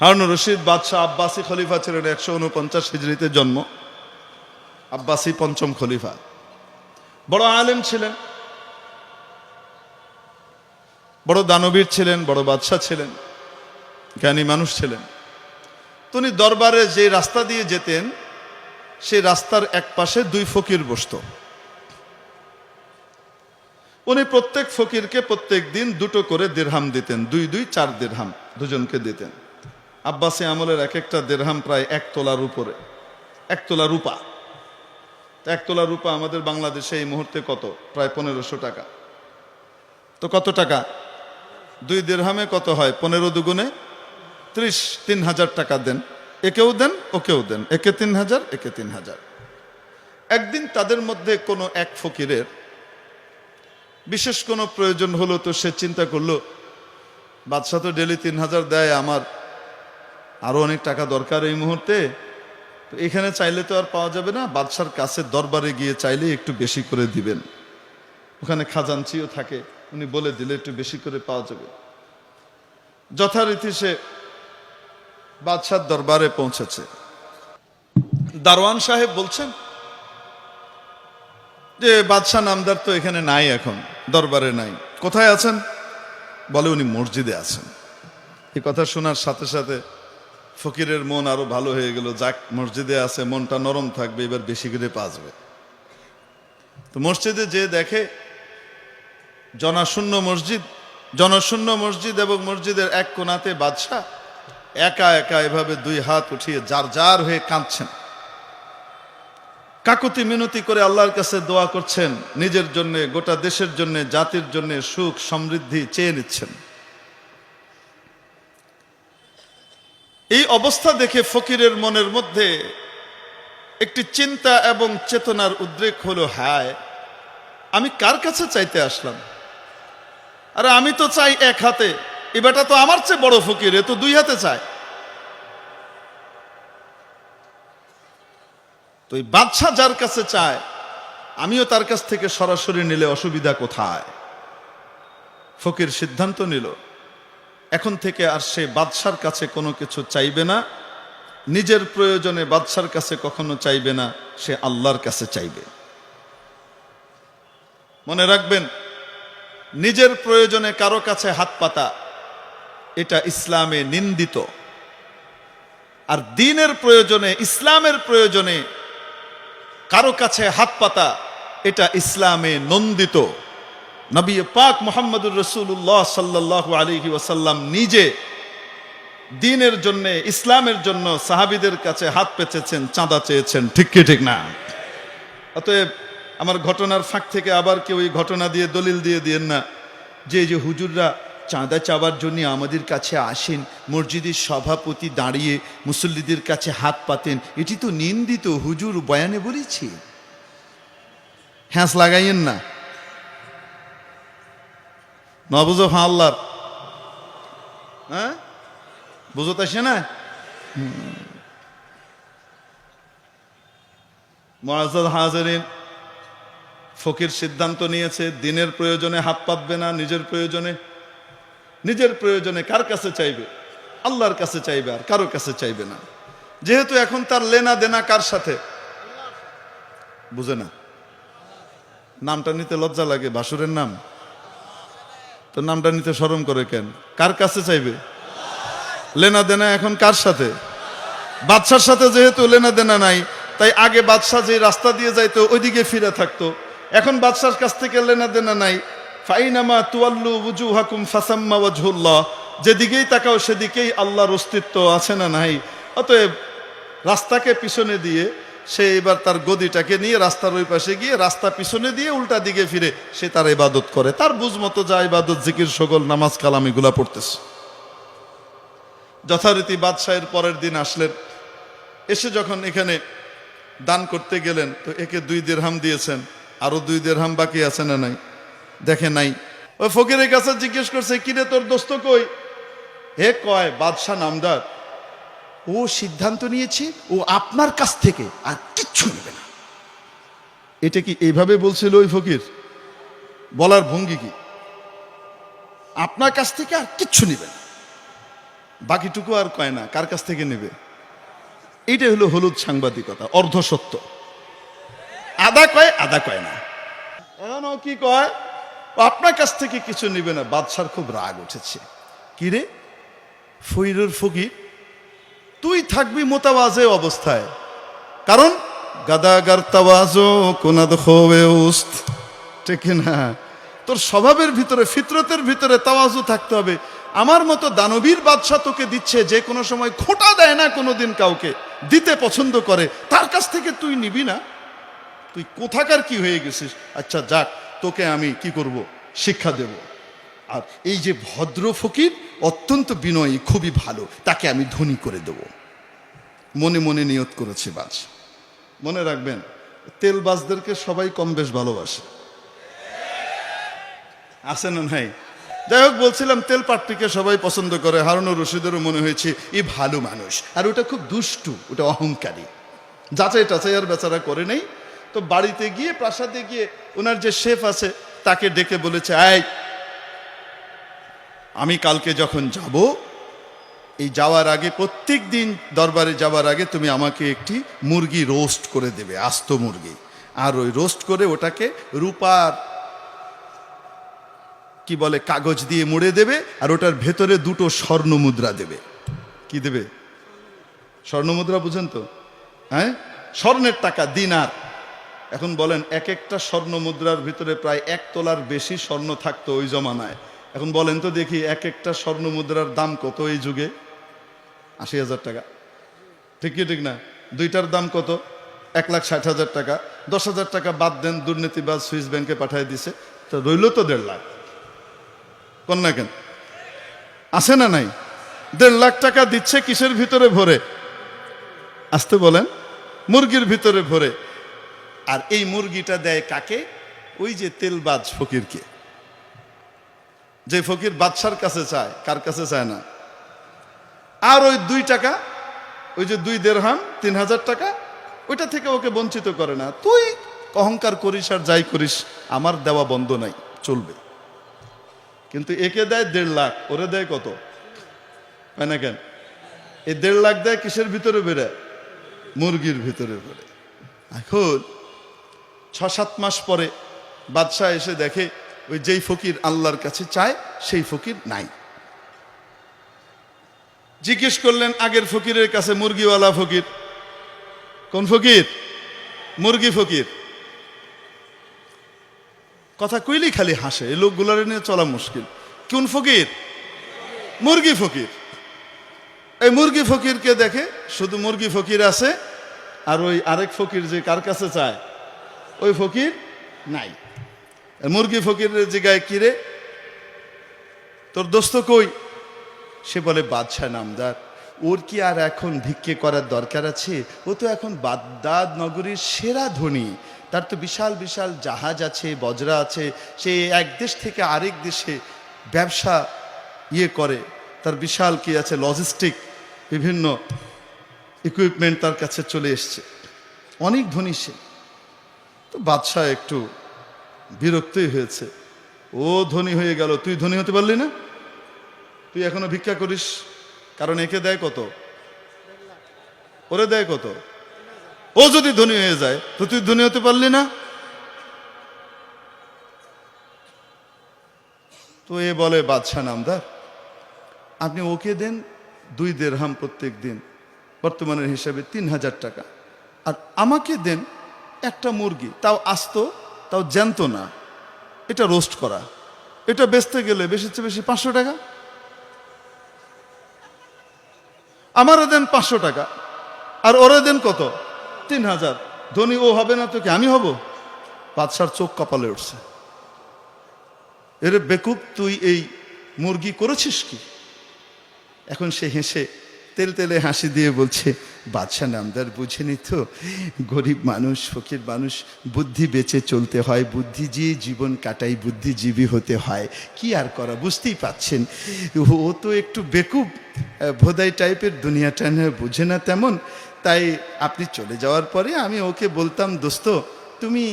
হারুন রশিদ বাদশাহ আব্বাসী খলিফা ছিলেন 149 হিজরিতে জন্ম। আব্বাসী পঞ্চম খলিফা। বড় আলেম ছিলেন, বড় দানবীর ছিলেন, বড় বাদশাহ ছিলেন, জ্ঞানী মানুষ ছিলেন। তিনি দরবারে যে রাস্তা দিয়ে যেতেন সেই রাস্তার এক পাশে দুই ফকির বসত। উনি প্রত্যেক ফকিরকে প্রত্যেক দিন দুটো করে দিরহাম দিতেন, 4 দিরহাম দুজনকে দিতেন। আব্বাসী আমলের এক একটা দিরহাম প্রায় 1 তোলার উপরে, 1 তোলা রূপা। 1 তোলা রূপা আমাদের বাংলাদেশে এই মুহূর্তে কত? প্রায় 1500 টাকা। তো কত টাকা? 2 দিরহামে কত হয়? 15 দুগুণে 30, 3000 টাকা দেন। একেও দেন ওকেও দেন, একে 3000 একে 3000। একদিন তাদের মধ্যে কোনো এক ফকিরের বিশেষ কোনো প্রয়োজন হলো, তো সে চিন্তা করলো বাদশাহ তো ডেলি 3000 দেয়, আমার আরো অনেক টাকা দরকার এই মুহূর্তে, তো এখানে চাইলে তো আর পাওয়া যাবে না, বাদশার কাছে দরবারে গিয়ে চাইলে একটু বেশি করে দিবেন, ওখানে খাজাঞ্চিও থাকে, উনি বলে দিলে একটু বেশি করে পাওয়া যাবে। যথারীতি সে বাদশার দরবারে পৌঁছেছে। দারোয়ান সাহেব বলছেন যে বাদশাহ নামদার তো এখানে নাই, এখন দরবারে নাই, কোথায় আছেন? বলে উনি মসজিদে আছেন। এই কথা শোনার সাথে সাথে ফকিরের মন আরো ভালো হয়ে গেল, যাক মসজিদে আছে, মনটা নরম থাকবে, এবার বেশি করে পাওয়া যাবে। তো মসজিদে যে দেখে জনশূন্য মসজিদ এবং মসজিদের এক কোণাতে বাদশাহ একা একা এভাবে 2 হাত উঠিয়ে জার হয়ে কাঁদছেন, কাকুতি মিনতি করে আল্লাহর কাছে দোয়া করছেন, নিজের জন্য, গোটা দেশের জন্য, জাতির জন্য সুখ সমৃদ্ধি চেয়ে নিচ্ছেন। এই অবস্থা দেখে ফকিরের মনের মধ্যে একটি চিন্তা এবং চেতনার উদ্রেক হলো, হায় আমি কার কাছে চাইতে আসলাম? আরে আমি তো চাই 1 হাতে, এ বেটা তো আমার চেয়ে বড় ফকির, এ তো 2 হাতে চায়। তো এই বাদশাহ যার কাছে চায় আমিও তার কাছ থেকে সরাসরি নিলে অসুবিধা কোথায়? ফকির সিদ্ধান্ত নিল এখন থেকে আর সে বাদশার কাছে কোনো কিছু চাইবে না, নিজের প্রয়োজনে বাদশার কাছে কখনো চাইবে না, সে আল্লাহর কাছে চাইবে। মনে রাখবেন, নিজের প্রয়োজনে কারো কাছে হাত পাতা এটা ইসলামে নিন্দিত, আর দ্বীনের প্রয়োজনে, ইসলামের প্রয়োজনে কারো কাছে হাত পাতা এটা ইসলামে নন্দিত। নবী পাক মুহাম্মদুর রাসূলুল্লাহ সাল্লাল্লাহু আলাইহি ওয়াসাল্লাম নিজে দ্বীনের জন্য, ইসলামের জন্য সাহাবীদের কাছে হাত পেতেছেন, চাঁদা চেয়েছেন, ঠিক কি ঠিক না? অতএব আমার ঘটনার ফাঁক থেকে আবার কেউ এই ঘটনা দিয়ে দলিল দিয়ে দিয়েন না যে যে হুজুররা চাঁদা চাওয়ার জন্য আমাদের কাছে আসেন, মসজিদের সভাপতি দাঁড়িয়ে মুসল্লিদের কাছে হাত পাতেন, এটি তো নিন্দিত, হুজুর বয়ানে বলেছি। হ্যাঁস লাগাইয়েন না, নবুঝো আল্লাহর, হ্যাঁ বুঝতে আসে না। মুআজ্জাজ হাজিরিন, ফকির সিদ্ধান্ত নিয়েছে দ্বীনের প্রয়োজনে হাত পাতবে না, নিজের প্রয়োজনে কার কাছে চাইবে? আল্লাহর কাছে চাইবে, আর কারো কাছে চাইবে না। যেহেতু এখন তার লেনা দেনা কার সাথে? বুঝে না, নামটা নিতে লজ্জা লাগে, বাসুরের নাম তো, নামটা নিতে শরম করে কেন? কার কাছে চাইবে? লেনা দেনা এখন কার সাথে? বাদশার সাথে। যেহেতু লেনা দেনা নাই, তাই আগে বাদশাহ যে রাস্তা দিয়ে যাইতো ওইদিকে ফিরে থাকতো, এখন বাদশার কাছ থেকে লেনা দেনা নাই। ফাইনামা তুয়াল্লু ওয়ুজুহাকুম ফাসাম্মা ওয়াজহুল্লাহ, যেদিকেই তাকাও সেদিকেই আল্লাহর অস্তিত্ব আছে না নাই? অতএব রাস্তাকে পিছনে দিয়ে সে এবার তার গদিটাকে নিয়ে রাস্তার ওই পাশে গিয়ে রাস্তা পিছনে দিয়ে উল্টা দিকে ফিরে সে তার ইবাদত করে, তার বুঝ মতো যা ইবাদত, জিকির, সকল নামাজ কালাম এগুলা পড়তেছে। যথারীতি বাদশাহের পরের দিন আসলেন, এসে যখন এখানে দান করতে গেলেন তো একে 2 দিরহাম দিয়েছেন, আরো 2 দিরহাম বাকি আছে না নাই? দেখে নাই। ওই ফকিরের কাছে জিজ্ঞেস করছে, কিরে তোর দোস্ত কই? হে কয় বাদশাহ নামদার, ও সিদ্ধান্ত নিয়েছে ও আপনার কাছ থেকে আর কিচ্ছু নেবে না। এটা কি এইভাবে বলছিল ওই ফকির? বলার ভঙ্গি কি? আপনার কাছ থেকে আর কিচ্ছু নেবে না। বাকিটুকু আর কয় না, কার কাছ থেকে নেবে? এইটাই হলো হলুদ সাংবাদিকতা, অর্ধসত্য। আদা কয়, আদা কয় না। এখন ও কি কয়, ও আপনার কাছ থেকে কিছু নিবে না। বাদশার খুব রাগ উঠেছে। কিরে ফকিরের ফকির, তুই থাকবি মোতাবাজে অবস্থায়, কারণ গাদাগার তাওয়াজো কোনাদ খোবে উস্ত, ঠিক না? তোর স্বভাবের ভিতরে, ফিতরতের ভিতরে তাওয়াজু থাকতে হবে। আমার মতো দানবীর বাদশা তোকে দিচ্ছে, যে কোনো সময় খোঁটা দেয় না কোনোদিন কাউকে, দিতে পছন্দ করে, তার কাছ থেকে তুই নিবি না? তুই কোথাকার কি হয়ে গেছিস? আচ্ছা যাক, তোকে আমি কি করব, শিক্ষা দেব। আর এই যে ভদ্র ফকির, অত্যন্ত বিনয়ী, খুবই ভালো, তাকে আমি ধনী করে দেব। মনে মনে নিয়ত করেছে বাদশা। মনে রাখবেন, তেলবাজদেরকে সবাই কম বেশ ভালোবাসে, আছে না নাই? যাই হোক, বলছিলাম তেল পাট্টিকে সবাই পছন্দ করে। হারুনুর রশিদেরও মনে হয়েছে এই ভালো মানুষ, আর ওটা খুব দুষ্টু, ওটা অহংকারী, যাচাই টাচাই আর বেচারা করে নেই। তো বাড়িতে গিয়ে, প্রাসাদে গিয়ে ওনার যে শেফ আছে তাকে ডেকে বলেছে, এই আমি কালকে যখন যাব, এই যাওয়ার আগে, প্রত্যেক দিন দরবারে যাওয়ার আগে তুমি আমাকে একটি মুরগি রোস্ট করে দেবে, আস্ত মুরগি। আর ওই রোস্ট করে ওটাকে রূপার কি বলে কাগজ দিয়ে মুড়ে দেবে, আর ওটার ভেতরে দুটো স্বর্ণ মুদ্রা দেবে। কি দেবে? স্বর্ণ মুদ্রা, বুঝেন তো? হ্যাঁ, স্বর্ণের টাকা, দিনার। এখন বলেন, এক একটা স্বর্ণ মুদ্রার ভিতরে প্রায় 1 তোলার বেশি স্বর্ণ থাকতো ওই জমানায়। এখন বলেন তো দেখি, এক একটা স্বর্ণ মুদ্রার দাম কত এই যুগে? 80,000 টাকা, ঠিক কি ঠিক না? দুইটার দাম কত? 1,60,000 টাকা। 10,000 টাকা বাদ দেন, দুর্নীতিবাজ সুইস ব্যাংকে পাঠিয়ে দিছে, তো রইল তো 1.5 লাখ। কোন না কেন, আছে না নাই? 1.5 লাখ টাকা দিচ্ছে কিসের ভিতরে ভরে? আসতে বলেন, মুরগির ভিতরে ভরে। আর এই মুরগিটা দেয় কাকে? ওই যে তেলবাজ ফকিরকে। যে ফকির বাদশার কাছে চায়, কার কাছে চায় না। আর ওই 2 টাকা, ওই যে 2 দিরহাম, 3,000 টাকা, ওইটা থেকে ওকে বঞ্চিত করে না। তুই অহংকার করিস আর যাই করিস, আমার দেওয়া বন্ধ নাই, চলবে। কিন্তু একে দেয় 1.5 লাখ, ওরে দেয় কত? হয় না কেন? এই 1.5 লাখ দেয় কিসের ভিতরে বেড়ে? মুরগির ভিতরে বেড়ে। এখন 6-7 মাস পরে বাদশাহ এসে দেখে, ওই যেই ফকির আল্লাহর কাছে চায় সেই ফকির নাই। জিজ্ঞেস করলেন আগের ফকিরের কাছে, মুরগিওয়ালা ফকির। কোন ফকির? মুরগি ফকির। কথা কইলেই খালি হাসে, এই লোকগুলার নিয়ে চলা মুশকিল। কোন ফকির? মুরগি ফকির। এই মুরগি ফকিরকে দেখে, শুধু মুরগি ফকির আছে, আর ওই আরেক ফকির যে কার কাছে চায়, ওই ফকির নাই। মুরগি ফকিরের জায়গায়, কিরে তোর দোস্ত কই? সে বলে, বাদশাহ নামদার, ওর কি আর এখন ভিক্ষে করার দরকার আছে? ও তো এখন বাগদাদ নগরীর সেরা ধনী, তার তো বিশাল বিশাল জাহাজ আছে, বজরা আছে, সে এক দেশ থেকে আরেক দেশে ব্যবসা করে, তার বিশাল কি আছে, লজিস্টিক, বিভিন্ন ইকুইপমেন্ট তার কাছে চলে এসছে, অনেক ধনী সে। তো বাদশাহ একটু বিরক্তই হয়েছে, ও ধনী হয়ে গেল, তুই ধনী হতে পারলি না? তুই এখনো ভিক্ষা করিস, কারণ একে দেয় কত, ওরে দেয় কত। ও যদি ধনী হয়ে যায় তো তুই ধনী হতে পারলি না? তো এ বলে, বাদশাহ নামদার, আপনি ওকে দেন 2 দিরহাম প্রত্যেক দিন, বর্তমানের হিসাবে 3,000 টাকা, আর আমাকে দেন একটা মুরগি, তাও আস্ত, তাও জ্যান্ত না, এটা রোস্ট করা, এটা বেচতে গেলে বেশির চেয়ে বেশি 500 টাকা। আমারও দেন 500 টাকা, আর ওরে দেন কত? 3,000। ধনী ও হবে না তো কি আমি হব? বাদশার চোখ কপালে উঠছে। এরে বেকুব, তুই এই মুরগি করেছিস কি? এখন সে হেসে তেল তেলে হাসি দিয়ে বলছে, বাদশাহ নামদার, বুঝেনি তো, গরিব মানুষ, ফকির মানুষ, বুদ্ধি বেঁচে চলতে হয়, বুদ্ধিজীবী জীবন কাটাই, বুদ্ধিজীবী হতে হয়, কি আর করা, বুঝতেই পাচ্ছেন। ও তো একটু বেকুব, ভোদাই টাইপের, দুনিয়াটা বুঝে না তেমন। তাই আপনি চলে যাওয়ার পরে আমি ওকে বলতাম, দোস্ত তুমি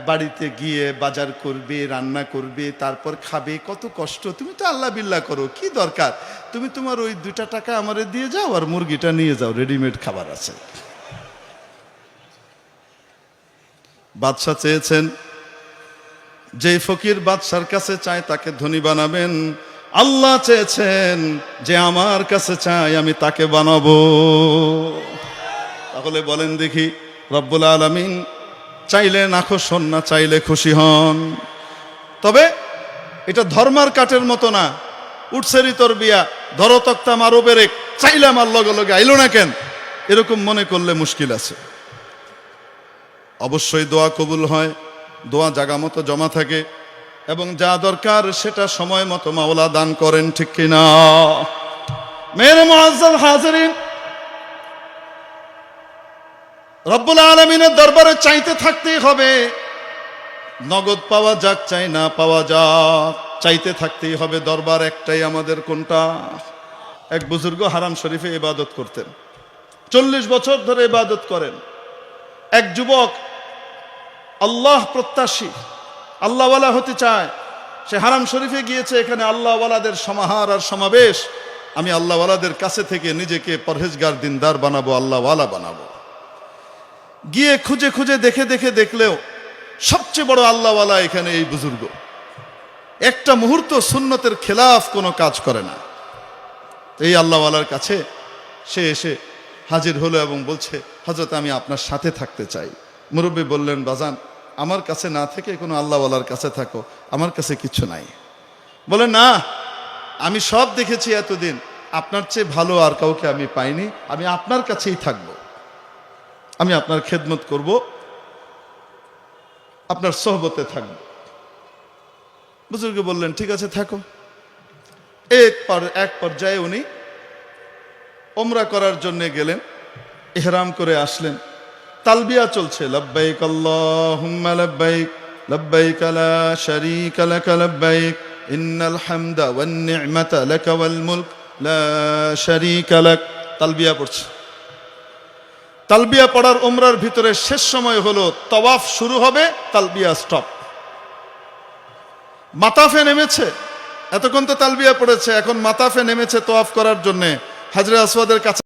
বাড়িতে গিয়ে বাজার করবে, রান্না করবে, তারপর খাবে, কত কষ্ট। তুমি তো আল্লাহ বিল্লাহ করো, কি দরকার? তুমি তোমার ওই 2 টাকা আমারে দিয়ে যাও আর মুরগিটা নিয়ে যাও, রেডিমেড খাবার আছে। বাদশা চেয়েছেন, যে ফকির বাদশার কাছে চায় তাকে ধনী বানাবেন। আল্লাহ চেয়েছেন যে আমার কাছে চাই আমি তাকে বানাবো। তাহলে বলেন দেখি, রব্বুল আলামিন চাইলে নাখোশ না চাইলে খুশি হন। তবে এটা ধর্মার কাঠের মতো না, উঠছেরি তোর বিয়া, ধরো তক্তা মারো বেরেক, চাইলে আমার লগে লগে আইলো না কেন, এরকম মনে করলে মুশকিল আছে। অবশ্যই দোয়া কবুল হয়, দোয়া জায়গা মতো জমা থাকে, এবং যা দরকার সেটা সময় মতো মাওলা দান করেন, ঠিক কিনা? মেরে মুআজ্জাল হাজিরিন, রব্বুল আলামিনের দরবারে চাইতে থাকতেই হবে। নগদ পাওয়া যাক চাই না পাওয়া যাক, চাইতে থাকতেই হবে। দরবার একটাই আমাদের, কোনটা? এক বুজুর্গ হারাম শরীফে ইবাদত করতেন, 40 বছর ধরে ইবাদত করেন। এক যুবক আল্লাহ প্রত্যাশী, আল্লাহওয়ালা হতে চায়, সে হারাম শরীফে গিয়েছে, এখানে আল্লাহওয়ালাদের সমাহার আর সমাবেশ। আমি আল্লাহওয়ালাদের কাছে থেকে নিজেকে পরহেজগার দিনদার বানাবো, আল্লাহওয়ালা বানাবো। গিয়ে খুঁজে খুঁজে দেখে দেখে দেখলেও সবচেয়ে বড় আল্লাহওয়ালা এখানে এই বুজুর্গ। একটা মুহূর্ত সুন্নতের খেলাফ কোনো কাজ করে না। এই আল্লাহওয়ালার কাছে সে এসে হাজির হলো এবং বলছে, হযরত আমি আপনার সাথে থাকতে চাই। মুরব্বী বললেন, বাজান আমার কাছে না থেকে কোনো আল্লাহওয়ালার কাছে থাকো, আমার কাছে কিছু নাই। বলে, না, আমি সব দেখেছি এতদিন, আপনার চেয়ে ভালো আর কাউকে আমি পাইনি, আমি আপনার কাছেই থাকবো, আমি আপনার খেদমত করব, আপনার সোহবতে থাকব। বুজুর্গ বললেন, ঠিক আছে থাকো। এক পর্যায়ে উনি ওমরা করার জন্য গেলেন, ইহরাম করে আসলেন, তালবিয়া চলছে, লব্বাইক আল্লাহুম্মা লব্বাইক, লব্বাইক লা শারীকা লাক লব্বাইক, ইন্নাল হামদা ওয়ান নি'মাতা লাকা ওয়াল মুলক লা শারীকা লাক। তালবিয়া পড়ছে। তালবিয়া পড়ার উমরার ভিতরে শেষ সময় হলো, তাওয়াফ শুরু হবে, তালবিয়া স্টপ। মাতাফে নেমেছে, এতক্ষণ তো তালবিয়া পড়েছে, এখন মাতাফে নেমেছে তাওয়াফ করার জন্য। হাজরে আসওয়াদের কাছে